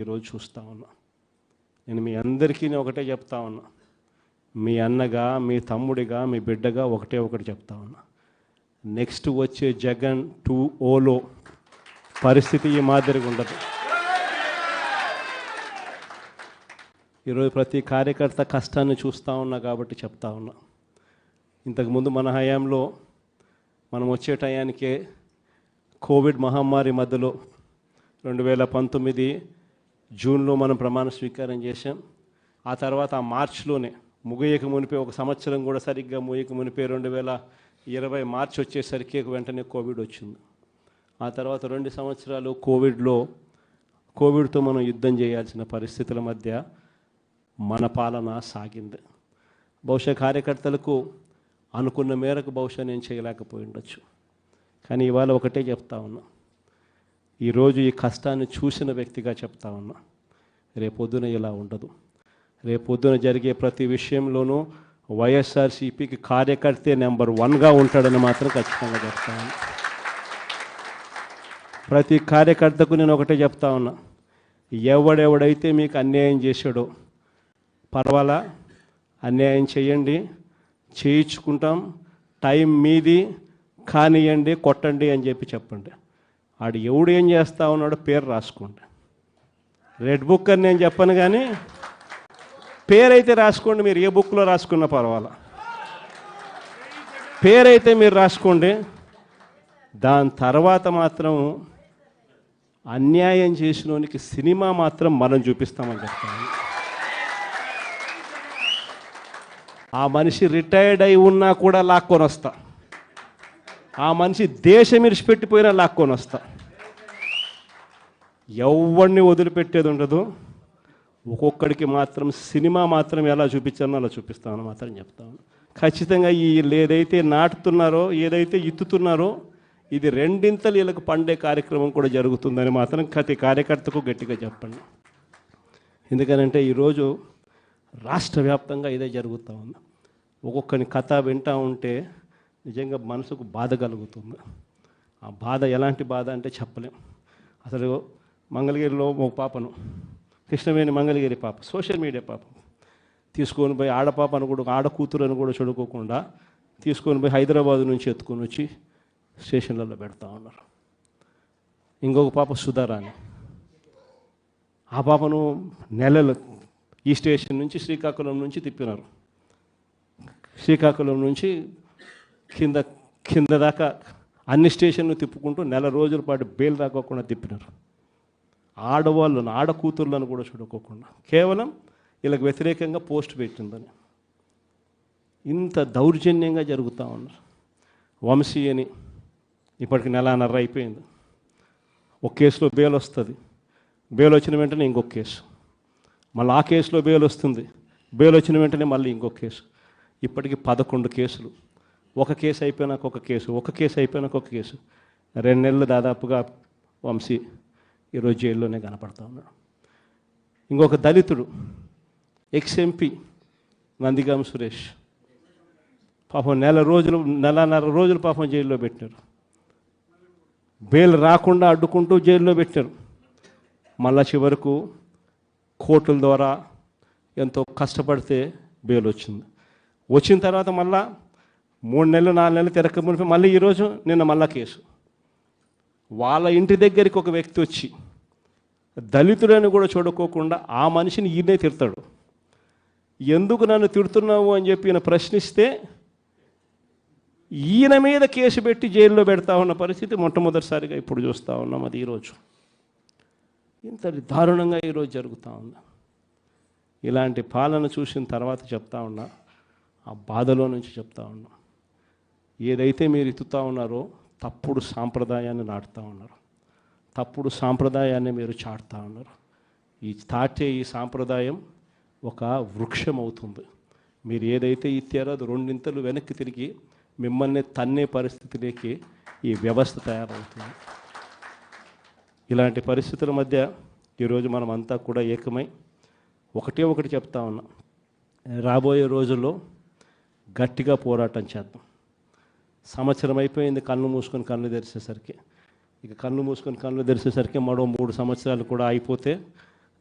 ఈరోజు చూస్తూ ఉన్నా. నేను మీ అందరికీ ఒకటే చెప్తా ఉన్నా, మీ అన్నగా, మీ తమ్ముడిగా, మీ బిడ్డగా ఒకటి చెప్తా ఉన్నా. నెక్స్ట్ వచ్చే జగన్ 2.0లో పరిస్థితి ఈ మాదిరిగా ఉండదు. ఈరోజు ప్రతి కార్యకర్త కష్టాన్ని చూస్తూ ఉన్నా కాబట్టి చెప్తా ఉన్నా. ఇంతకుముందు మన హయాంలో మనం వచ్చే టయానికే కోవిడ్ మహమ్మారి మధ్యలో 2019 జూన్లో మనం ప్రమాణ స్వీకారం చేశాం. ఆ తర్వాత ఆ మార్చిలోనే ముగియక మునిపే, ఒక సంవత్సరం కూడా సరిగ్గా ముగియక మునిపే 2020 మార్చి వచ్చేసరికి వెంటనే కోవిడ్ వచ్చింది. ఆ తర్వాత 2 సంవత్సరాలు కోవిడ్తో మనం యుద్ధం చేయాల్సిన పరిస్థితుల మధ్య మన పాలన సాగింది. బహుశా కార్యకర్తలకు అనుకున్న మేరకు బహుశా నేను చేయలేకపోయి ఉండొచ్చు. కానీ ఇవాళ ఒకటే చెప్తా ఉన్నా, ఈరోజు ఈ కష్టాన్ని చూసిన వ్యక్తిగా చెప్తా ఉన్నా, రేపొద్దున ఇలా ఉండదు. రేపొద్దున జరిగే ప్రతి విషయంలోనూ వైఎస్ఆర్సీపీకి కార్యకర్తే నెంబర్ 1గా ఉంటాడని మాత్రం ఖచ్చితంగా చెప్తా ఉన్నా. ప్రతి కార్యకర్తకు నేను ఒకటే చెప్తా ఉన్నా, ఎవడెవడైతే మీకు అన్యాయం చేశాడో పర్వాలా, అన్యాయం చేయండి, చేయించుకుంటాం, టైం మీది, కానియండి, కొట్టండి అని చెప్పండి. ఆడు ఎవడు ఏం చేస్తా ఉన్నాడో పేరు రాసుకోండి. రెడ్ బుక్ అని నేను చెప్పను, కానీ పేరైతే రాసుకోండి. మీరు ఏ బుక్లో రాసుకున్నా పర్వాలా, పేరైతే మీరు రాసుకోండి. దాని తర్వాత మాత్రం అన్యాయం చేసినోనికి సినిమా మాత్రం మనం చూపిస్తామని చెప్తాను. ఆ మనిషి రిటైర్డ్ అయి ఉన్నా కూడా లాక్కొని వస్తా, ఆ మనిషి దేశం విడిచిపెట్టిపోయినా లాక్కొని వస్తా. ఎవరిని వదిలిపెట్టేది ఉండదు. ఒక్కొక్కడికి మాత్రం సినిమా మాత్రం ఎలా చూపించానో అలా చూపిస్తామని మాత్రం చెప్తాను. ఖచ్చితంగా వీళ్ళు ఏదైతే నాటుతున్నారో, ఏదైతే ఇత్తుతున్నారో, ఇది రెండింతలు వీళ్ళకి పండే కార్యక్రమం కూడా జరుగుతుందని మాత్రం ప్రతి కార్యకర్తకు గట్టిగా చెప్పండి. ఎందుకనంటే ఈరోజు రాష్ట్ర వ్యాప్తంగా ఇదే జరుగుతూ ఉంది. ఒక్కొక్కని కథ వింటూ ఉంటే నిజంగా మనసుకు బాధ కలుగుతుంది. ఆ బాధ ఎలాంటి బాధ అంటే చెప్పలేం. అసలు మంగళగిరిలో ఒక పాపను, కృష్ణవేణి మంగళగిరి పాప, సోషల్ మీడియా పాప తీసుకొని పోయి, ఆడపాపను కూడా, ఆడకూతురు అని కూడా చూడుకోకుండా తీసుకొని పోయి హైదరాబాద్ నుంచి ఎత్తుకొని వచ్చి స్టేషన్లలో పెడతా ఉన్నారు. ఇంకొక పాప సుధారాణి, ఆ పాపను నెలలు ఈ స్టేషన్ నుంచి శ్రీకాకుళం నుంచి తిప్పినారు. శ్రీకాకుళం నుంచి కింద దాకా అన్ని స్టేషన్లు తిప్పుకుంటూ నెల రోజుల పాటు బెయిల్ రాకోకుండా తిప్పినారు. ఆడవాళ్ళను, ఆడకూతుర్లను కూడా చూడుకోకుండా కేవలం వీళ్ళకి వ్యతిరేకంగా పోస్ట్ పెట్టిందని ఇంత దౌర్జన్యంగా జరుగుతూ ఉన్నారు. వంశీ అని ఇప్పటికి 1.5 అయిపోయింది. ఒక కేసులో బెయిల్ వస్తుంది, బెయిల్ వచ్చిన వెంటనే ఇంకొక కేసు, మళ్ళీ ఆ కేసులో బెయిల్ వస్తుంది, బెయిల్ వచ్చిన వెంటనే మళ్ళీ ఇంకొక కేసు. ఇప్పటికి 11 కేసులు. ఒక కేసు అయిపోయినాక ఒక కేసు, ఒక కేసు అయిపోయినాక ఒక కేసు. 2 నెలలు దాదాపుగా వంశీ ఈరోజు జైల్లోనే కనపడతా ఉన్నాడు. ఇంకొక దళితుడు, ఎక్స్-ఎంపీ నందిగామ సురేష్, పాపం 1.5 రోజులు పాపం జైల్లో పెట్టారు. బెయిల్ రాకుండా అడ్డుకుంటూ జైల్లో పెట్టారు. మళ్ళా చివరకు కోర్టుల ద్వారా ఎంతో కష్టపడితే బెయిల్ వచ్చింది. వచ్చిన తర్వాత మళ్ళా 3 నెలలు 4 నెలలు తిరగక మునిపి మళ్ళీ ఈరోజు నిన్న మళ్ళా కేసు. వాళ్ళ ఇంటి దగ్గరికి ఒక వ్యక్తి వచ్చి దళితుడని కూడా చూడుకోకుండా ఆ మనిషిని ఈయనే తిడతాడు. ఎందుకు నన్ను తిడుతున్నావు అని చెప్పి ఈయన ప్రశ్నిస్తే ఈయన మీద కేసు పెట్టి జైల్లో పెడతా ఉన్న పరిస్థితి మొట్టమొదటిసారిగా ఇప్పుడు చూస్తూ ఉన్నాం. అది ఈరోజు ఇంత దారుణంగా ఈరోజు జరుగుతూ ఉంది. ఇలాంటి పాలన చూసిన తర్వాత చెప్తా ఉన్నా, ఆ బాధలో నుంచి చెప్తా ఉన్నా, ఏదైతే మీరు ఇత్తుతా ఉన్నారో తప్పుడు సాంప్రదాయాన్ని నాటుతూ ఉన్నారు, తప్పుడు సాంప్రదాయాన్ని మీరు చాటుతూ ఉన్నారు. ఈ సాంప్రదాయం ఒక వృక్షం అవుతుంది. మీరు ఏదైతే ఇచ్చారో అది 2 ఇంతలు వెనక్కి తిరిగి మిమ్మల్ని తన్నే పరిస్థితిలోకి ఈ వ్యవస్థ తయారవుతుంది. ఇలాంటి పరిస్థితుల మధ్య ఈరోజు మనం అంతా కూడా ఏకమై ఒకటి చెప్తా ఉన్నాం, రాబోయే రోజుల్లో గట్టిగా పోరాటం చేద్దాం. సంవత్సరం అయిపోయింది కళ్ళు మూసుకొని కళ్ళు తెరిచేసరికి. ఇక కళ్ళు మూసుకొని కళ్ళు తెరిచేసరికి మరో 3 సంవత్సరాలు కూడా అయిపోతే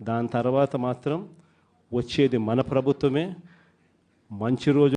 దాని తర్వాత మాత్రం వచ్చేది మన ప్రభుత్వమే. మంచి రోజు